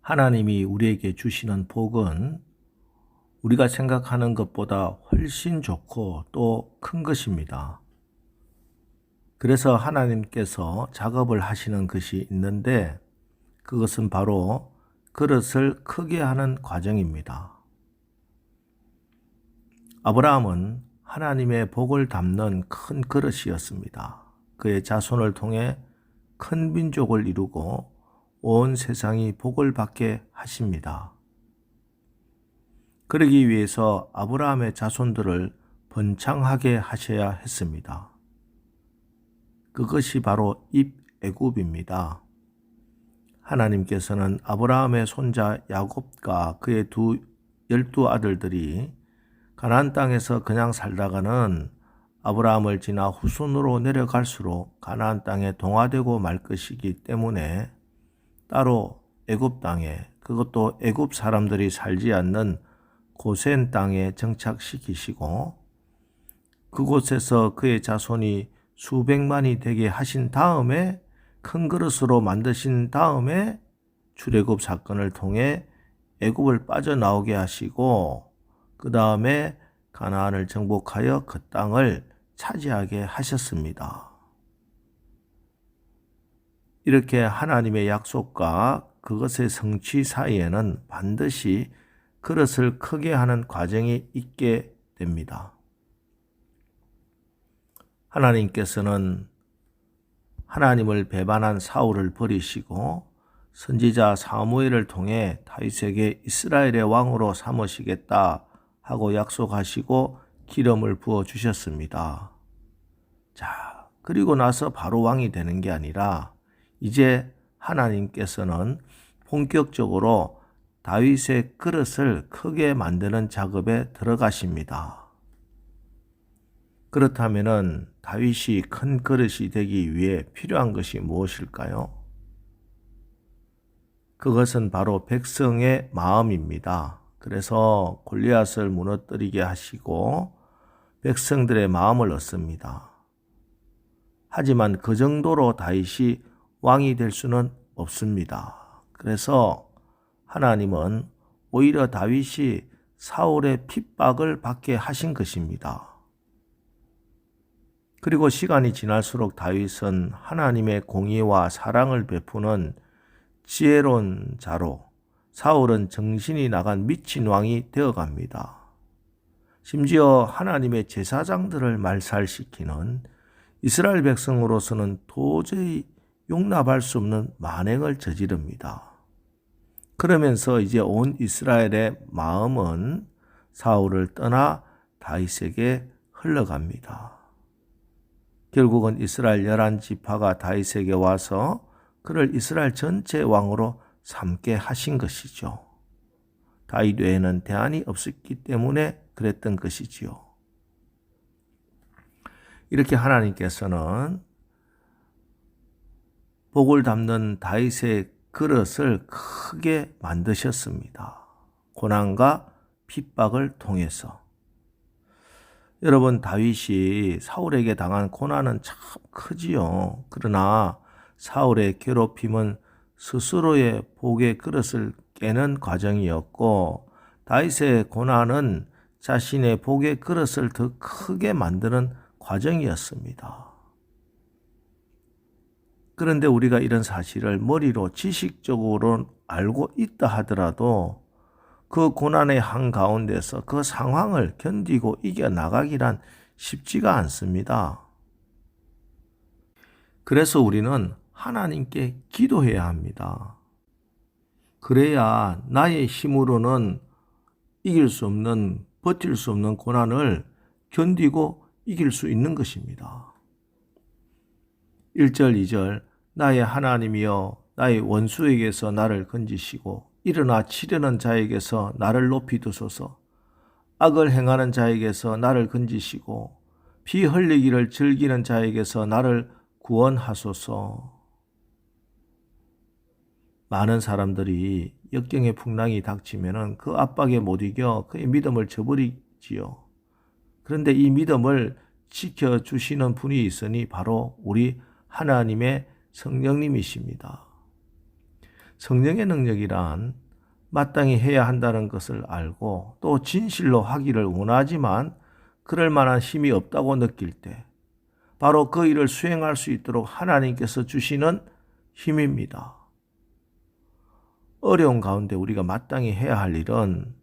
하나님이 우리에게 주시는 복은 우리가 생각하는 것보다 훨씬 좋고 또 큰 것입니다. 그래서 하나님께서 작업을 하시는 것이 있는데 그것은 바로 그릇을 크게 하는 과정입니다. 아브라함은 하나님의 복을 담는 큰 그릇이었습니다. 그의 자손을 통해 큰 민족을 이루고 온 세상이 복을 받게 하십니다. 그러기 위해서 아브라함의 자손들을 번창하게 하셔야 했습니다. 그것이 바로 입애굽입니다. 하나님께서는 아브라함의 손자 야곱과 그의 12 아들들이 가나안 땅에서 그냥 살다가는 아브라함을 지나 후손으로 내려갈수록 가나안 땅에 동화되고 말 것이기 때문에 따로 애굽 땅에, 그것도 애굽 사람들이 살지 않는 고센 땅에 정착시키시고 그곳에서 그의 자손이 수백만이 되게 하신 다음에 큰 그릇으로 만드신 다음에 출애굽 사건을 통해 애굽을 빠져나오게 하시고 그 다음에 가나안을 정복하여 그 땅을 차지하게 하셨습니다. 이렇게 하나님의 약속과 그것의 성취 사이에는 반드시 그릇을 크게 하는 과정이 있게 됩니다. 하나님께서는 하나님을 배반한 사울을 버리시고 선지자 사무엘을 통해 다윗에게 이스라엘의 왕으로 삼으시겠다 하고 약속하시고 기름을 부어 주셨습니다. 자, 그리고 나서 바로 왕이 되는 게 아니라 이제 하나님께서는 본격적으로 다윗의 그릇을 크게 만드는 작업에 들어가십니다. 그렇다면 다윗이 큰 그릇이 되기 위해 필요한 것이 무엇일까요? 그것은 바로 백성의 마음입니다. 그래서 골리앗을 무너뜨리게 하시고 백성들의 마음을 얻습니다. 하지만 그 정도로 다윗이 왕이 될 수는 없습니다. 그래서 하나님은 오히려 다윗이 사울의 핍박을 받게 하신 것입니다. 그리고 시간이 지날수록 다윗은 하나님의 공의와 사랑을 베푸는 지혜로운 자로 사울은 정신이 나간 미친 왕이 되어갑니다. 심지어 하나님의 제사장들을 말살시키는 이스라엘 백성으로서는 도저히 용납할 수 없는 만행을 저지릅니다. 그러면서 이제 온 이스라엘의 마음은 사울을 떠나 다윗에게 흘러갑니다. 결국은 이스라엘 11지파가 다윗에게 와서 그를 이스라엘 전체 왕으로 삼게 하신 것이죠. 다윗 외에는 대안이 없었기 때문에 그랬던 것이지요. 이렇게 하나님께서는 복을 담는 다윗의 그릇을 크게 만드셨습니다. 고난과 핍박을 통해서. 여러분, 다윗이 사울에게 당한 고난은 참 크지요. 그러나 사울의 괴롭힘은 스스로의 복의 그릇을 깨는 과정이었고 다윗의 고난은 자신의 복의 그릇을 더 크게 만드는 과정이었습니다. 그런데 우리가 이런 사실을 머리로 지식적으로 알고 있다 하더라도 그 고난의 한가운데서 그 상황을 견디고 이겨나가기란 쉽지가 않습니다. 그래서 우리는 하나님께 기도해야 합니다. 그래야 나의 힘으로는 이길 수 없는, 버틸 수 없는 고난을 견디고 이길 수 있는 것입니다. 1절, 2절 나의 하나님이여 나의 원수에게서 나를 건지시고 일어나 치려는 자에게서 나를 높이 두소서. 악을 행하는 자에게서 나를 건지시고 피 흘리기를 즐기는 자에게서 나를 구원하소서. 많은 사람들이 역경의 풍랑이 닥치면 그 압박에 못 이겨 그의 믿음을 저버리지요. 그런데 이 믿음을 지켜주시는 분이 있으니 바로 우리 하나님의 성령님이십니다. 성령의 능력이란 마땅히 해야 한다는 것을 알고 또 진실로 하기를 원하지만 그럴 만한 힘이 없다고 느낄 때 바로 그 일을 수행할 수 있도록 하나님께서 주시는 힘입니다. 어려운 가운데 우리가 마땅히 해야 할 일은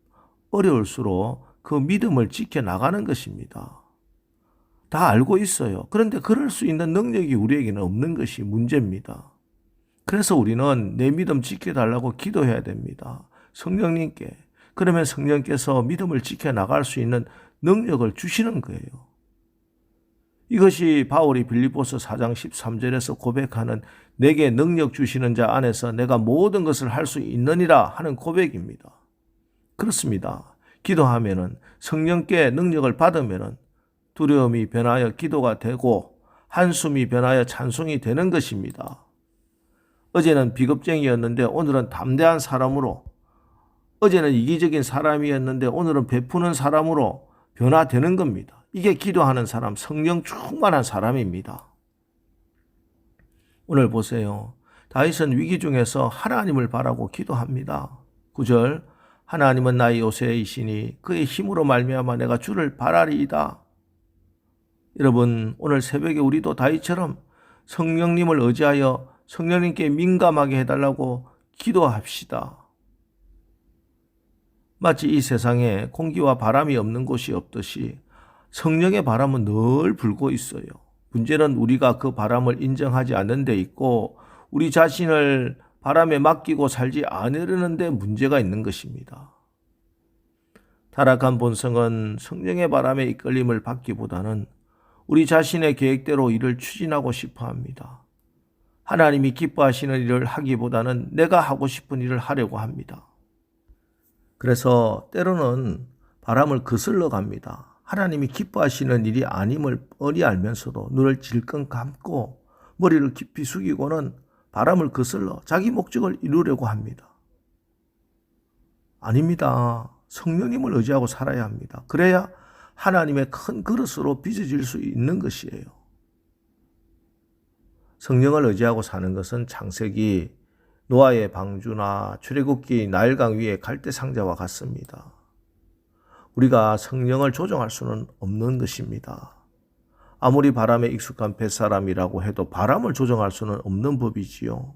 어려울수록 그 믿음을 지켜나가는 것입니다. 다 알고 있어요. 그런데 그럴 수 있는 능력이 우리에게는 없는 것이 문제입니다. 그래서 우리는 내 믿음 지켜달라고 기도해야 됩니다. 성령님께. 그러면 성령께서 믿음을 지켜나갈 수 있는 능력을 주시는 거예요. 이것이 바울이 빌립보서 4장 13절에서 고백하는 내게 능력 주시는 자 안에서 내가 모든 것을 할 수 있느니라 하는 고백입니다. 그렇습니다. 기도하면은 성령께 능력을 받으면은 두려움이 변하여 기도가 되고 한숨이 변하여 찬송이 되는 것입니다. 어제는 비겁쟁이였는데 오늘은 담대한 사람으로, 어제는 이기적인 사람이었는데 오늘은 베푸는 사람으로 변화되는 겁니다. 이게 기도하는 사람, 성령 충만한 사람입니다. 오늘 보세요. 다윗은 위기 중에서 하나님을 바라고 기도합니다. 9절, 하나님은 나의 요새이시니 그의 힘으로 말미암아 내가 주를 바라리이다. 여러분, 오늘 새벽에 우리도 다윗처럼 성령님을 의지하여 성령님께 민감하게 해달라고 기도합시다. 마치 이 세상에 공기와 바람이 없는 곳이 없듯이 성령의 바람은 늘 불고 있어요. 문제는 우리가 그 바람을 인정하지 않는 데 있고 우리 자신을 바람에 맡기고 살지 않으려는 데 문제가 있는 것입니다. 타락한 본성은 성령의 바람에 이끌림을 받기보다는 우리 자신의 계획대로 일을 추진하고 싶어 합니다. 하나님이 기뻐하시는 일을 하기보다는 내가 하고 싶은 일을 하려고 합니다. 그래서 때로는 바람을 거슬러 갑니다. 하나님이 기뻐하시는 일이 아님을 뻔히 알면서도 눈을 질끈 감고 머리를 깊이 숙이고는 바람을 거슬러 자기 목적을 이루려고 합니다. 아닙니다. 성령님을 의지하고 살아야 합니다. 그래야 하나님의 큰 그릇으로 빚어질 수 있는 것이에요. 성령을 의지하고 사는 것은 창세기 노아의 방주나 출애굽기 나일강 위의 갈대 상자와 같습니다. 우리가 성령을 조정할 수는 없는 것입니다. 아무리 바람에 익숙한 뱃사람이라고 해도 바람을 조정할 수는 없는 법이지요.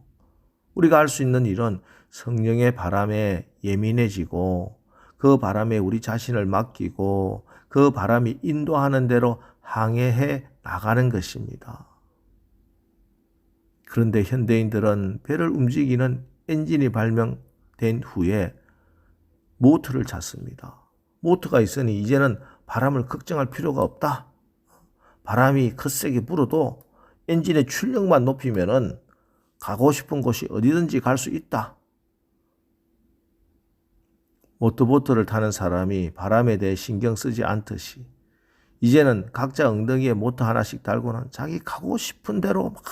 우리가 할 수 있는 일은 성령의 바람에 예민해지고 그 바람에 우리 자신을 맡기고 그 바람이 인도하는 대로 항해해 나가는 것입니다. 그런데 현대인들은 배를 움직이는 엔진이 발명된 후에 모터를 찾습니다. 모터가 있으니 이제는 바람을 걱정할 필요가 없다. 바람이 거세게 불어도 엔진의 출력만 높이면은 가고 싶은 곳이 어디든지 갈 수 있다. 모터보트를 타는 사람이 바람에 대해 신경 쓰지 않듯이 이제는 각자 엉덩이에 모터 하나씩 달고는 자기 가고 싶은 대로 막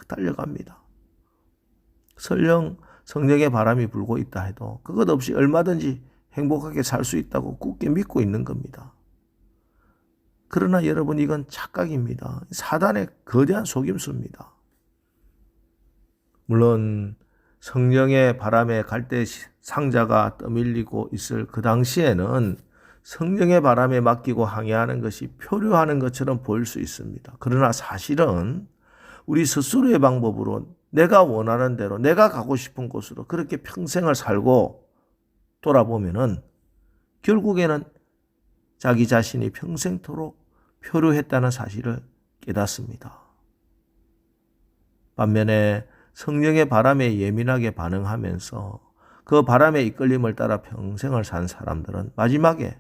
달려갑니다. 설령 성령의 바람이 불고 있다 해도 그것 없이 얼마든지 행복하게 살 수 있다고 굳게 믿고 있는 겁니다. 그러나 여러분, 이건 착각입니다. 사단의 거대한 속임수입니다. 물론 성령의 바람에 갈대 상자가 떠밀리고 있을 그 당시에는 성령의 바람에 맡기고 항해하는 것이 표류하는 것처럼 보일 수 있습니다. 그러나 사실은 우리 스스로의 방법으로 내가 원하는 대로 내가 가고 싶은 곳으로 그렇게 평생을 살고 돌아보면은 결국에는 자기 자신이 평생토록 표류했다는 사실을 깨닫습니다. 반면에 성령의 바람에 예민하게 반응하면서 그 바람의 이끌림을 따라 평생을 산 사람들은 마지막에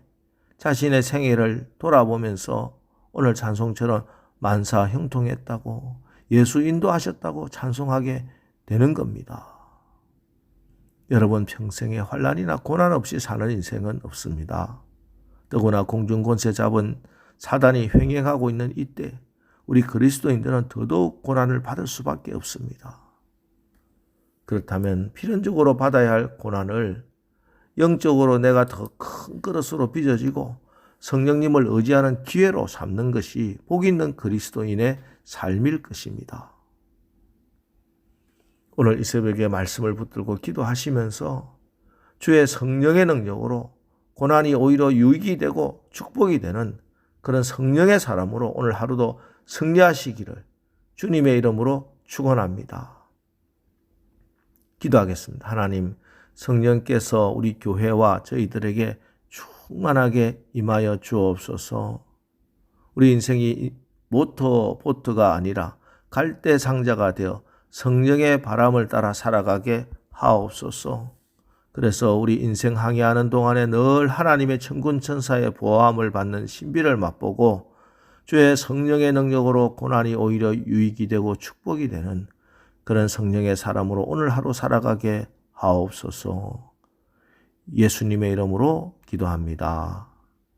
자신의 생애를 돌아보면서 오늘 찬송처럼 만사 형통했다고 예수 인도하셨다고 찬송하게 되는 겁니다. 여러분, 평생에 환난이나 고난 없이 사는 인생은 없습니다. 더구나 공중권세 잡은 사단이 횡행하고 있는 이때 우리 그리스도인들은 더더욱 고난을 받을 수밖에 없습니다. 그렇다면 필연적으로 받아야 할 고난을 영적으로 내가 더 큰 그릇으로 빚어지고 성령님을 의지하는 기회로 삼는 것이 복 있는 그리스도인의 삶일 것입니다. 오늘 이 새벽에 말씀을 붙들고 기도하시면서 주의 성령의 능력으로 고난이 오히려 유익이 되고 축복이 되는 그런 성령의 사람으로 오늘 하루도 승리하시기를 주님의 이름으로 축원합니다. 기도하겠습니다. 하나님, 성령께서 우리 교회와 저희들에게 충만하게 임하여 주옵소서. 우리 인생이 모터보트가 아니라 갈대상자가 되어 성령의 바람을 따라 살아가게 하옵소서. 그래서 우리 인생 항해하는 동안에 늘 하나님의 천군 천사의 보호함을 받는 신비를 맛보고 주의 성령의 능력으로 고난이 오히려 유익이 되고 축복이 되는 그런 성령의 사람으로 오늘 하루 살아가게 하옵소서. 예수님의 이름으로 기도합니다.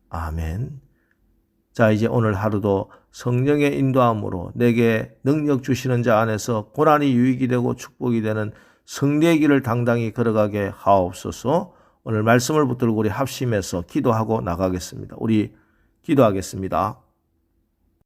아멘. 자, 이제 오늘 하루도 성령의 인도함으로 내게 능력 주시는 자 안에서 고난이 유익이 되고 축복이 되는 승리의 길을 당당히 걸어가게 하옵소서. 오늘 말씀을 붙들고 우리 합심해서 기도하고 나가겠습니다. 우리 기도하겠습니다.